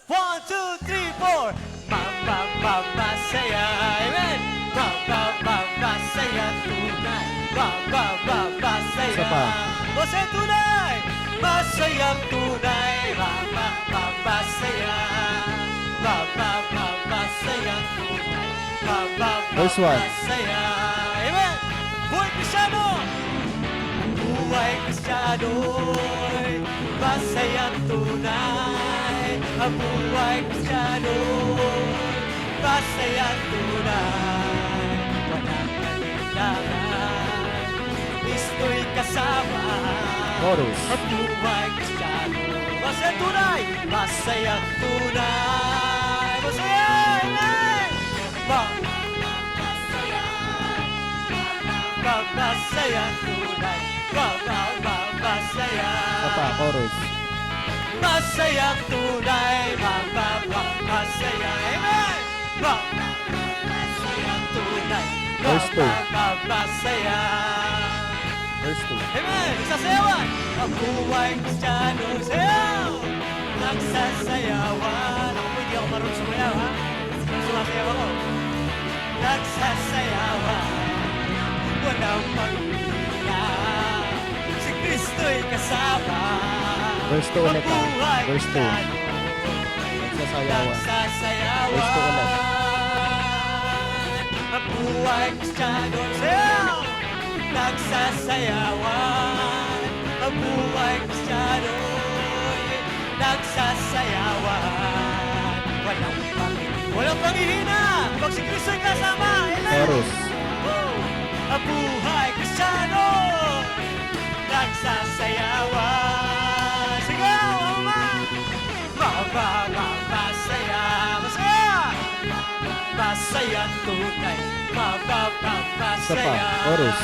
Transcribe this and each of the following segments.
1, 2, 3, 4. Masaya. Amen. Masaya tunay. Masaya. Isa pa. Masaya tunay. Masayang tunay. Masaya. Masayang tunay. Verse 1. Masaya. Amen. Buhay Kristyano. Buhay Kristyano'y masayang tunay. Ang buhay Kristyano'y masayang tunay. Walang kailangan, Kristo'y kasama. Chorus. Ang buhay Kristyano, masayang tunay. Masayang tunay. Masaya! Amen! Masayang tunay. Masaya. Isa pa, chorus. Masayang tunay. Masaya. Amen! Masayang tunay. Verse 2. Masaya. Verse 2. Amen! Isasayawan! Ang buhay Kristyano, sayaw! Nagsasayawan. Ako po, hindi ako marunong sumayaw, ha? Sumasayaw ako. Nagsasayawan. Walang pag-ina. Si Kristo'y kasama. Verse 2 ulit, ha? Ang buhay Verse 2. Kristyano. Nagsasayawan. Nagsasayawan. Verse 2 ulit. Ang buhay Kristyano, sayaw! Nagsasayawan. Ang buhay Kristyano, nagsasayawan. Walang panghihina. Pag si Kristo'y kasama. Amen. Chorus. Woo! Ang buhay Kristyano, nagsasayawan. Sigaw, ama! Masaya, masaya! Masayang tunay. Isa pa, Masaya. chorus.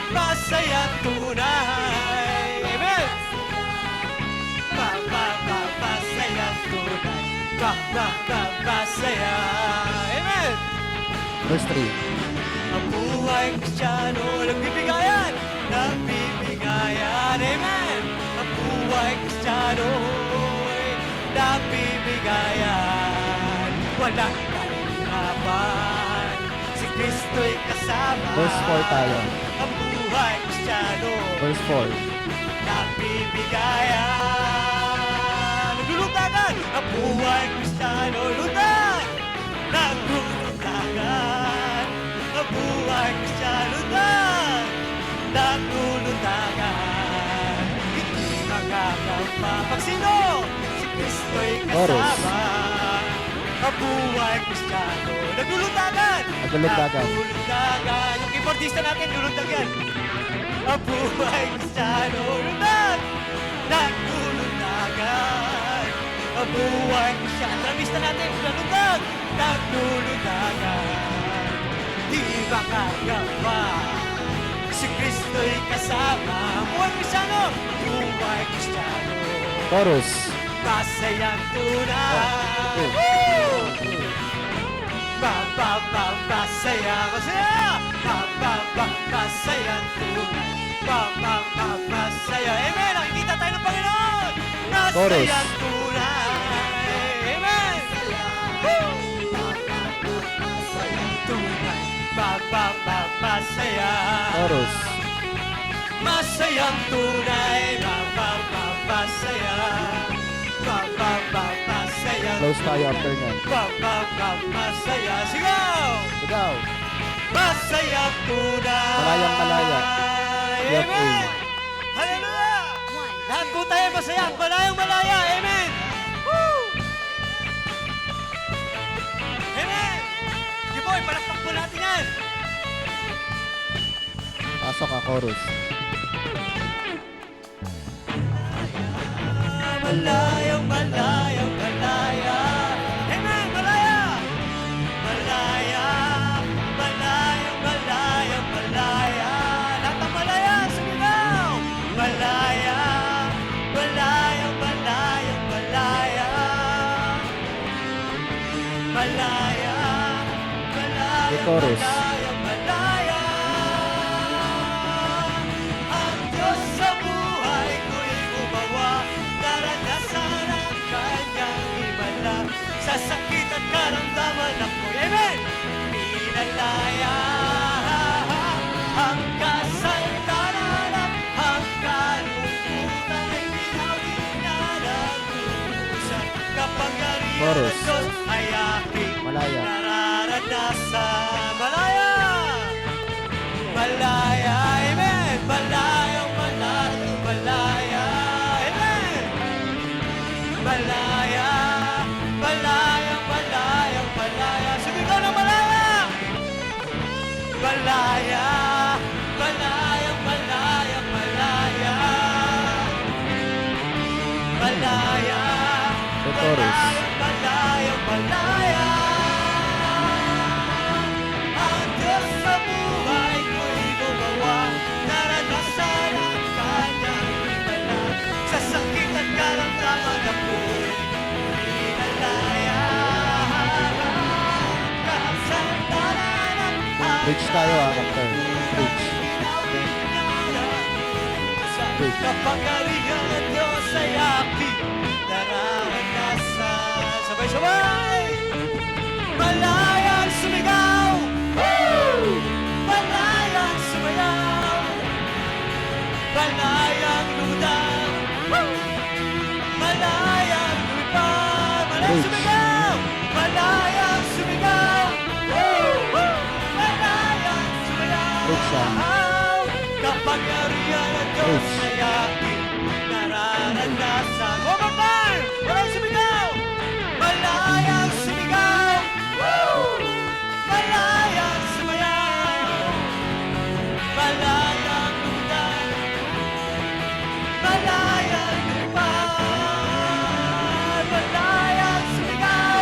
Masayang tunay. Amen! Masayang tunay. Masaya. Amen! Verse 3. Ang buhay Kristyano, nagbibigayan. Nagbibigayan. Amen! Ang buhay Kristyano, nagbibigayan. Walang kahirapan. Si Kristo'y kasama. Verse 4 tayo. Ang buhay Kristyano, Verse 4. nagbibigayan. Naglulutagan. Ang buhay Kristyano, lutag. Naglulutagan. Ang buhay Kristyano, lutag. Naglulutagan. Hindi makakapa. Pag sino? Si Kristo'y Chorus. kasama. Ang buhay Kristyano, naglulutagan. Naglulutagan. Naglulutagan. Yung keyboardista natin, lulutag yan. Ang buhay Kristyano, lutag. Naglulutagan. Ang buhay Kristyano, tramista natin, lulutag. Naglulutagan. Di ba kagawa? Si Kristo'y kasama. Ang buhay Kristyano, buhay Kristyano. Chorus. Masayang tunay. Oh. Woo! Masaya, masaya. Masayang tunay. Masaya. Amen. Nakikita tayo ng Panginoon. Chorus. Masayang tunay. Amen. Woo! Tunay. Masaya. Chorus. Masayang tunay. Masaya. Masaya. Close tayo after nyan. Masaya. Sigaw! Sigaw. Masayang tunay. Malayang malaya. Amen. Amen. Hallelujah. Lahat po tayo masaya. Malayang malaya. Amen. Woo! Amen. Sige boy, palakpak po natin yan. Pasok ka, chorus. Malayang malayang malaya. Amen. Malaya. Malaya. Malayang malayang malaya. Lahat ng malaya. Sumigaw. Malaya. Malayang malayang malaya. Malaya. Malayang chorus. malayang malaya. Ang Diyos sa buhay ko'y gumawa. Naranasan ang kanyang Chorus. Diyos ay aking Malaya. nararanasan. Malaya! Malaya, amen! Malayang malaya, malaya, amen! Malaya, malayang malayang malaya. Sumigaw ng malaya! Malaya, malayang malayang malaya. Malaya, The chorus. malayang malayang malaya. Ang Diyos sa buhay ko'y gumawa, naranasan ang kanyang himala. Sa sakit at karamdaman ako'y inalaya. Kasandalan ang Bridge tayo Captain. Bridge. Bridge. Kapagalihan ng Diyos ay aking nararanasan. Sabay-sabay! Malayang sumigaw! Malayang sumayaw! Malayang lumutang! Malayang lumipad! Malayang Bridge. sumigaw! Malayang sumigaw! Malayang sumayaw! Bridge siya. Kapangyarihan ng Diyos Bridge. ay aking nararanasan. One more time! Malayang sumigaw! Malayang sumigaw! Malayang sumayaw! Malayang lumutang! Malayang lumipad! Malayang sumigaw!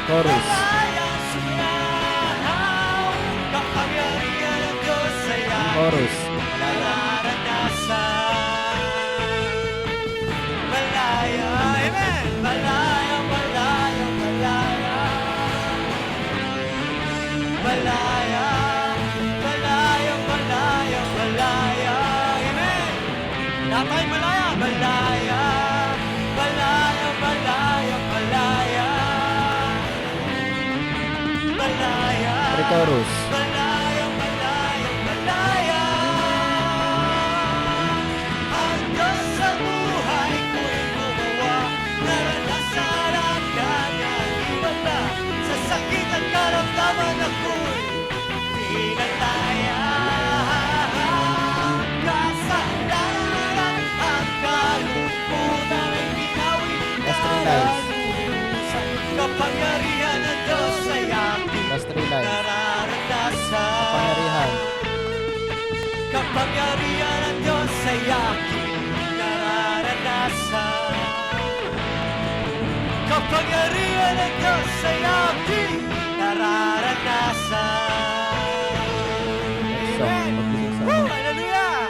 Chorus. Malayang sumayaw! Kapangyarihan ng Diyos ay aking Chorus. nararanasan. Malaya, amen! Malaya, malaya, malaya. Malaya, malaya, malaya, malaya. Amen! Lahat malaya. Malaya, malaya, malaya, malaya. Malaya. Pre-chorus. Malaya, malaya, malaya. Ang Diyos sa buhay ko'y gumawa, naranasan ang kanyang himala. Sa sakit at karamdaman ako'y pinataya. Kasalanan at kalungkutan ay binawi Last three lines. sa kapangyarihan ng Diyos ay aking Last 3 lines. nararanasan. Kapangyarihan. Kapangyarihan ng Diyos ay aking nararanasan. Kapangyarihan ng Diyos ay aking nararanasan. Song. Amen! Pagbilig sa Woo! Hallelujah!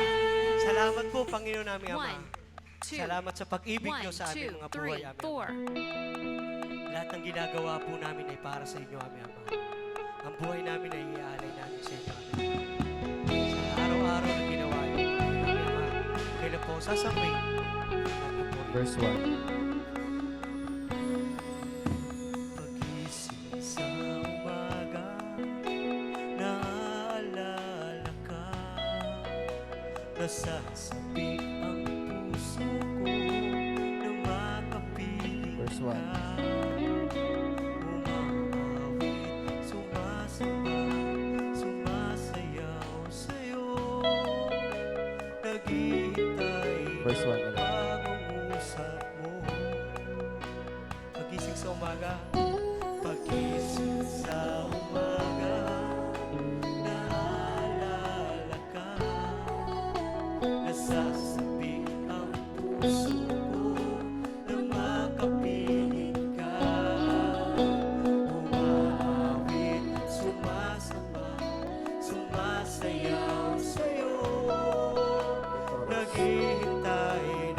Salamat po, Panginoon namin Ama. 1, 2, Salamat sa pag-ibig 1, niyo sa aming 2, mga buhay, 3, Amen. 4. Lahat ng ginagawa po namin ay para sa inyo, Ama. Ang buhay namin ay iaalay namin sa inyo, Ama. Sa araw-araw na ginawa niyo, Ama. Kailan po sasabihin? Verse 1. Pagising sa umaga, naalala ka. Nasasabi ang puso ko na makapiling Verse ka. 1. Umawawit, sumasamba, sumasayaw sa'yo. Naghihintay Verse 1 ulit. pangungusap mo. Pagising sa umaga, pagising sa umaga, naalala ka. Nasasabi ang puso ko na makapiling ka. Umawit, sumasamba, sumasayaw sa'yo. Naghihintay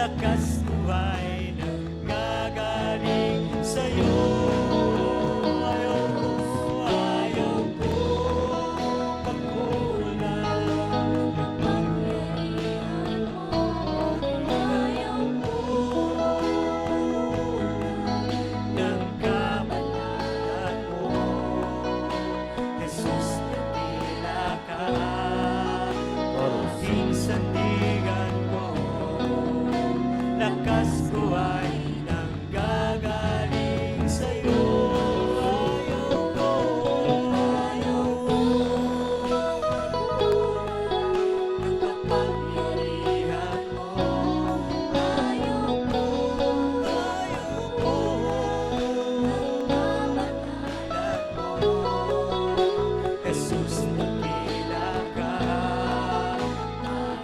lakas ko ay nanggagaling sa'yo. Ayaw ko pagkulang ng pangyarihan mo. Ayaw ko ng kabanalan mo. Jesus, nakila ka, aking sandigan ko. Lakas ko ay nanggagaling sa'yo. Ayaw ko ng kapangyarihan mo. Ayaw ko ng kabanalan mo. Jesus, nakila ka,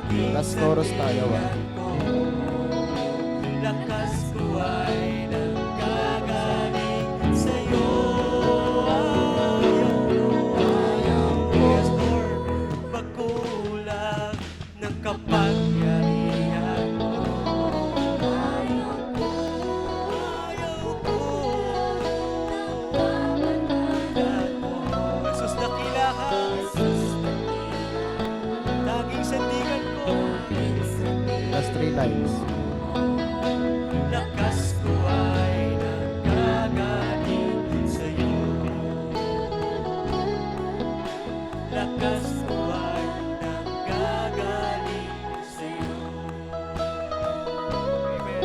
aking Last chorus tayo, ah. sandigan ko. Lakas ko ay nanggagaling sa'yo. Ayaw ko, yes Lord, magkulang ng kapangyarihan mo. Ayaw ko ng kabanalan mo. Jesus, nakila ka, tanging sandigan ko. Last 3 lines. Lakas ko ay nanggagaling sa'yo. Lakas ko ay nanggagaling sa'yo. Amen.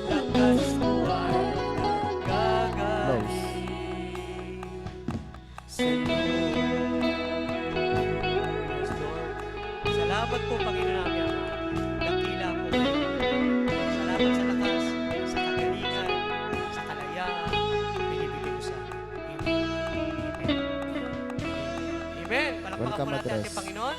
Lakas ko ay nanggagaling sa'yo. Yes, Lord. Salamat po, Panginoon namin, Ama. Dakila po kayo. Salamat sa lakas, sa kagalingan, sa kalayaan, binibigay mo sa amin. Amen. Amen. Palakpakan po Welcome, natin Andres. ating Panginoon.